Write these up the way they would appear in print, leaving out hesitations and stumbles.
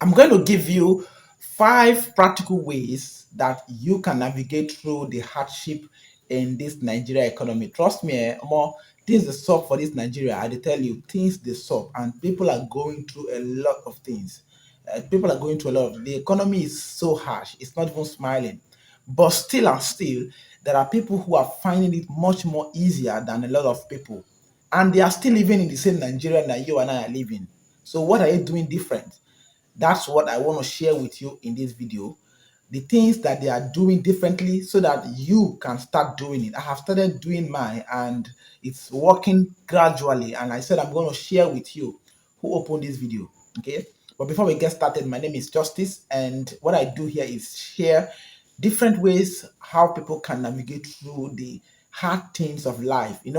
I'm going to give you 5 practical ways that you can navigate through the hardship in this Nigeria economy. Trust me, more things they solve for this Nigeria. I dey tell you, things they solve, and people are going through a lot of things. People are going through a lot. The economy is so harsh; it's not even smiling. But still and still, there are people who are finding it much more easier than a lot of people, and they are still living in the same Nigeria that you and I are living. So what are you doing different? That's what I want to share with you in this video. The things that they are doing differently so that you can start doing it. I have started doing mine and it's working gradually. And I said I'm going to share with you who opened this video. Okay. But before we get started, my name is Justice, and what I do here is share different ways how people can navigate through the hard things of life. If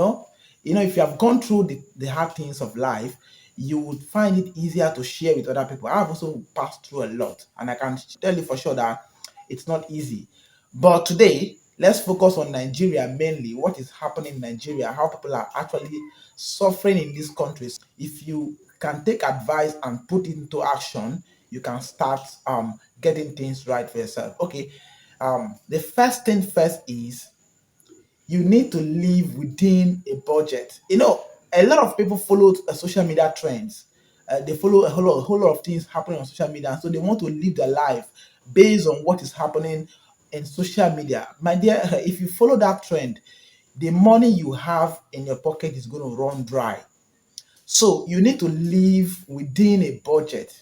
you have gone through the hard things of life, you would find it easier to share with other people. I've also passed through a lot, and I can tell you for sure that it's not easy. But today, let's focus on Nigeria mainly. What is happening in Nigeria, how people are actually suffering in this country. So if you can take advice and put it into action, you can start getting things right for yourself. Okay. The first thing first is you need to live within a budget. A lot of people follow social media trends. They follow a whole lot of things happening on social media, so they want to live their life based on what is happening in social media. My dear, if you follow that trend, the money you have in your pocket is going to run dry. So you need to live within a budget.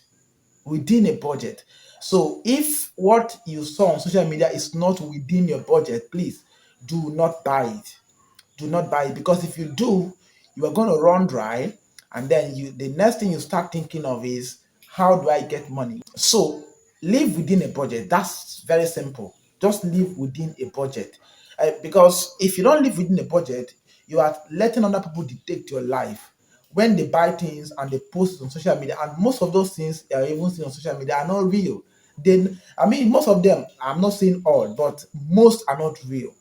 Within a budget. So if what you saw on social media is not within your budget, please do not buy it. Do not buy it, because if you do, you are going to run dry, and then the next thing you start thinking of is, how do I get money? So live within a budget. That's very simple. Just live within a budget. Because if you don't live within a budget, you are letting other people dictate your life. When they buy things and they post it on social media, and most of those things are even seen on social media are not real. Then, I mean, most of them, I'm not saying all, but most are not real.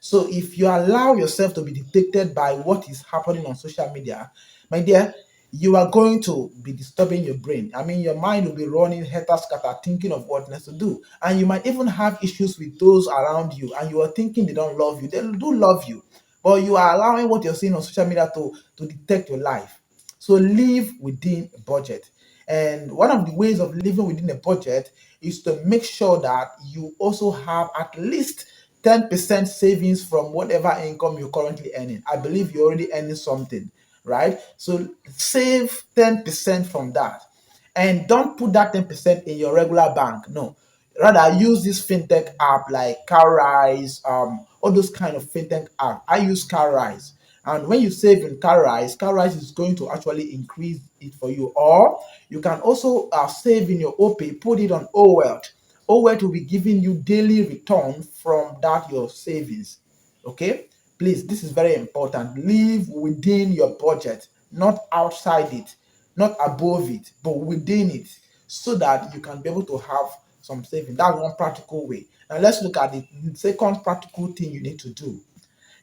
So if you allow yourself to be dictated by what is happening on social media, my dear, you are going to be disturbing your brain. I mean, your mind will be running helter scatter, thinking of what next to do. And you might even have issues with those around you, and you are thinking they don't love you. They do love you, but you are allowing what you're seeing on social media to dictate your life. So live within a budget. And one of the ways of living within a budget is to make sure that you also have at least 10% savings from whatever income you're currently earning. I believe you're already earning something, right? So save 10% from that. And don't put that 10% in your regular bank. No. Rather, use this fintech app like CarRise, all those kind of fintech app. I use CarRise. And when you save in CarRise is going to actually increase it for you. Or you can also save in your OP, put it on OWealth. OWealth will be giving you daily return from that your savings. Okay? Please, this is very important. Live within your budget, not outside it, not above it, but within it, so that you can be able to have some saving. That's one practical way. Now let's look at the second practical thing you need to do.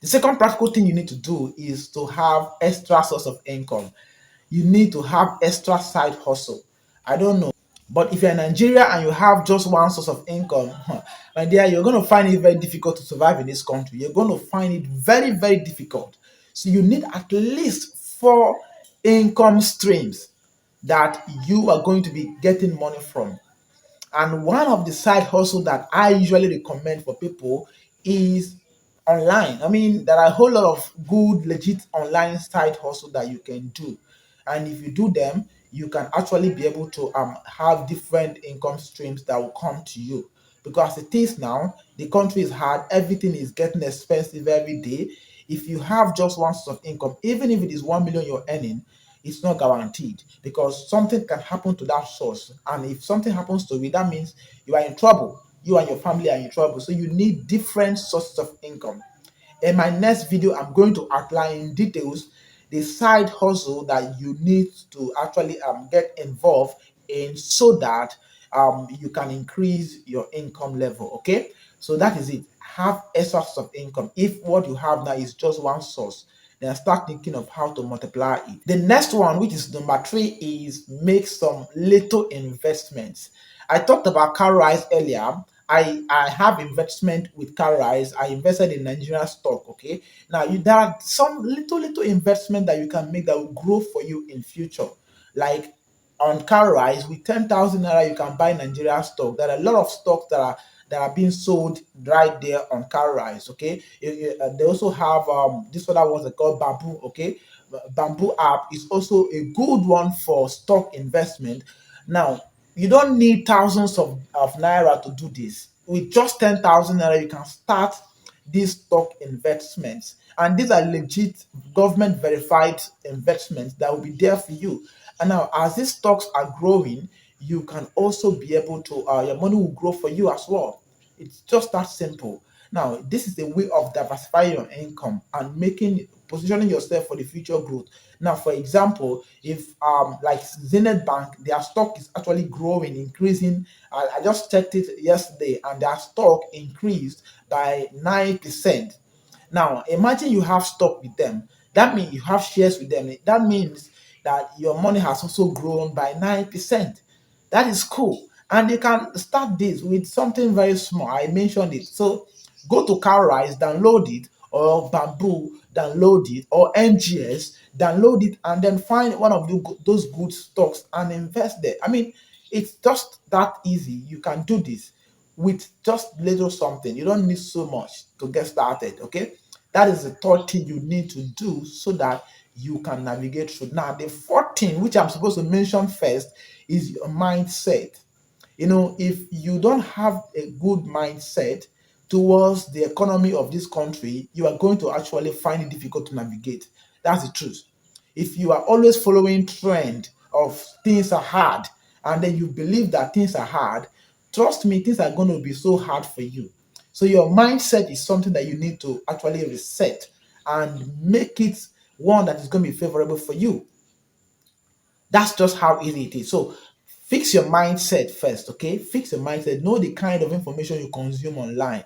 The second practical thing you need to do is to have extra source of income. You need to have extra side hustle. I don't know, but if you're in Nigeria and you have just one source of income, my dear, you're going to find it very difficult to survive in this country. You're going to find it very, very difficult. So you need at least 4 income streams that you are going to be getting money from. And one of the side hustle that I usually recommend for people is online. I mean, there are a whole lot of good, legit online side hustle that you can do. And if you do them, you can actually be able to have different income streams that will come to you. Because it is now, the country is hard, everything is getting expensive every day. If you have just one source of income, even if it is 1 million you're earning, it's not guaranteed, because something can happen to that source. And if something happens to it, that means you are in trouble. You and your family are in trouble. So you need different sources of income. In my next video, I'm going to outline in details the side hustle that you need to actually get involved in, so that you can increase your income level. Okay, so that is it. Have extra source of income. If what you have now is just one source, then start thinking of how to multiply it. The next one, which is number three, is make some little investments. I talked about car rise earlier. I have investment with car rise. I invested in Nigerian stock. Okay, now there are some little investment that you can make that will grow for you in future. Like on car rise, with 10,000 naira, you can buy Nigerian stock. There are a lot of stocks that are being sold right there on car rise. Okay, they also have this other ones they call Bamboo. Okay, Bamboo app is also a good one for stock investment. Now, you don't need thousands of naira to do this. With just 10,000 naira, you can start these stock investments. And these are legit government verified investments that will be there for you. And now, as these stocks are growing, you can also be able to, your money will grow for you as well. It's just that simple. Now, this is a way of diversifying your income and positioning yourself for the future growth. Now, for example, if like Zenith Bank, their stock is actually growing, increasing. I just checked it yesterday, and their stock increased by 9%. Now, imagine you have stock with them. That means you have shares with them. That means that your money has also grown by 9%. That is cool. And you can start this with something very small. I mentioned it. So go to CowRise, download it, or Bamboo, download it, or NGS, download it, and then find one of those good stocks and invest there. I mean, it's just that easy. You can do this with just little something. You don't need so much to get started. Okay, that is the third thing you need to do so that you can navigate through. Now, the fourth thing, which I'm supposed to mention first, is your mindset. If you don't have a good mindset towards the economy of this country, you are going to actually find it difficult to navigate. That's the truth. If you are always following trend of things are hard, and then you believe that things are hard, trust me, things are going to be so hard for you. So your mindset is something that you need to actually reset and make it one that is going to be favorable for you. That's just how easy it is. So fix your mindset first, okay? Fix your mindset. Know the kind of information you consume online.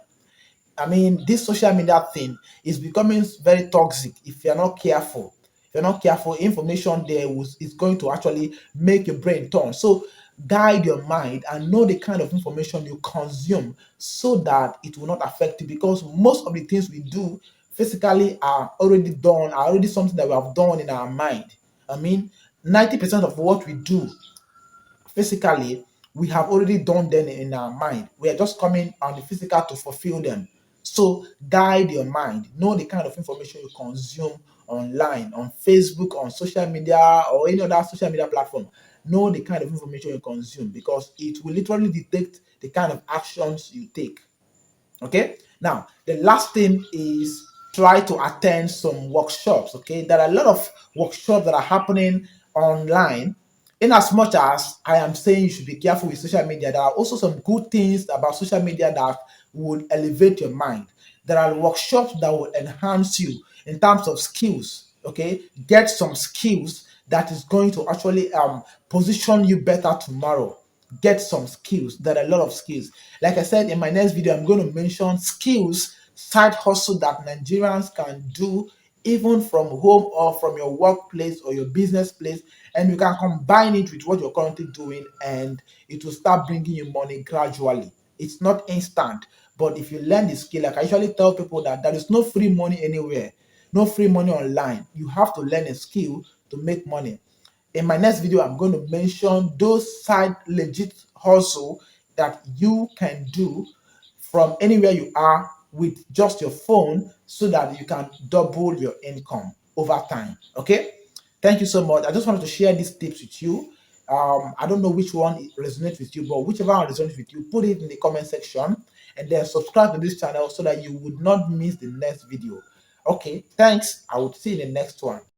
I mean, this social media thing is becoming very toxic if you're not careful. If you're not careful, information there is going to actually make your brain turn. So guide your mind and know the kind of information you consume so that it will not affect you, because most of the things we do physically are already done, are already something that we have done in our mind. I mean, 90% of what we do physically, we have already done them in our mind. We are just coming on the physical to fulfill them. So guide your mind. Know the kind of information you consume online, on Facebook, on social media, or any other social media platform. Know the kind of information you consume, because it will literally dictate the kind of actions you take. Okay, now the last thing is try to attend some workshops. Okay, there are a lot of workshops that are happening online. In as much as I am saying you should be careful with social media, there are also some good things about social media that would elevate your mind. There are workshops that will enhance you in terms of skills. Okay, get some skills that is going to actually position you better tomorrow. Get some skills. There are a lot of skills. Like I said in my next video, I'm going to mention skills, side hustle that Nigerians can do even from home or from your workplace or your business place, and you can combine it with what you're currently doing, and it will start bringing you money gradually. It's not instant, but if you learn the skill, like I usually tell people, that there is no free money anywhere, no free money online. You have to learn a skill to make money. In my next video, I'm going to mention those side legit hustle that you can do from anywhere you are with just your phone, so that you can double your income over time. Okay, thank you so much. I just wanted to share these tips with you. I don't know which one resonates with you, but whichever one resonates with you, put it in the comment section, and then subscribe to this channel so that you would not miss the next video. Okay, thanks. I will see you in the next one.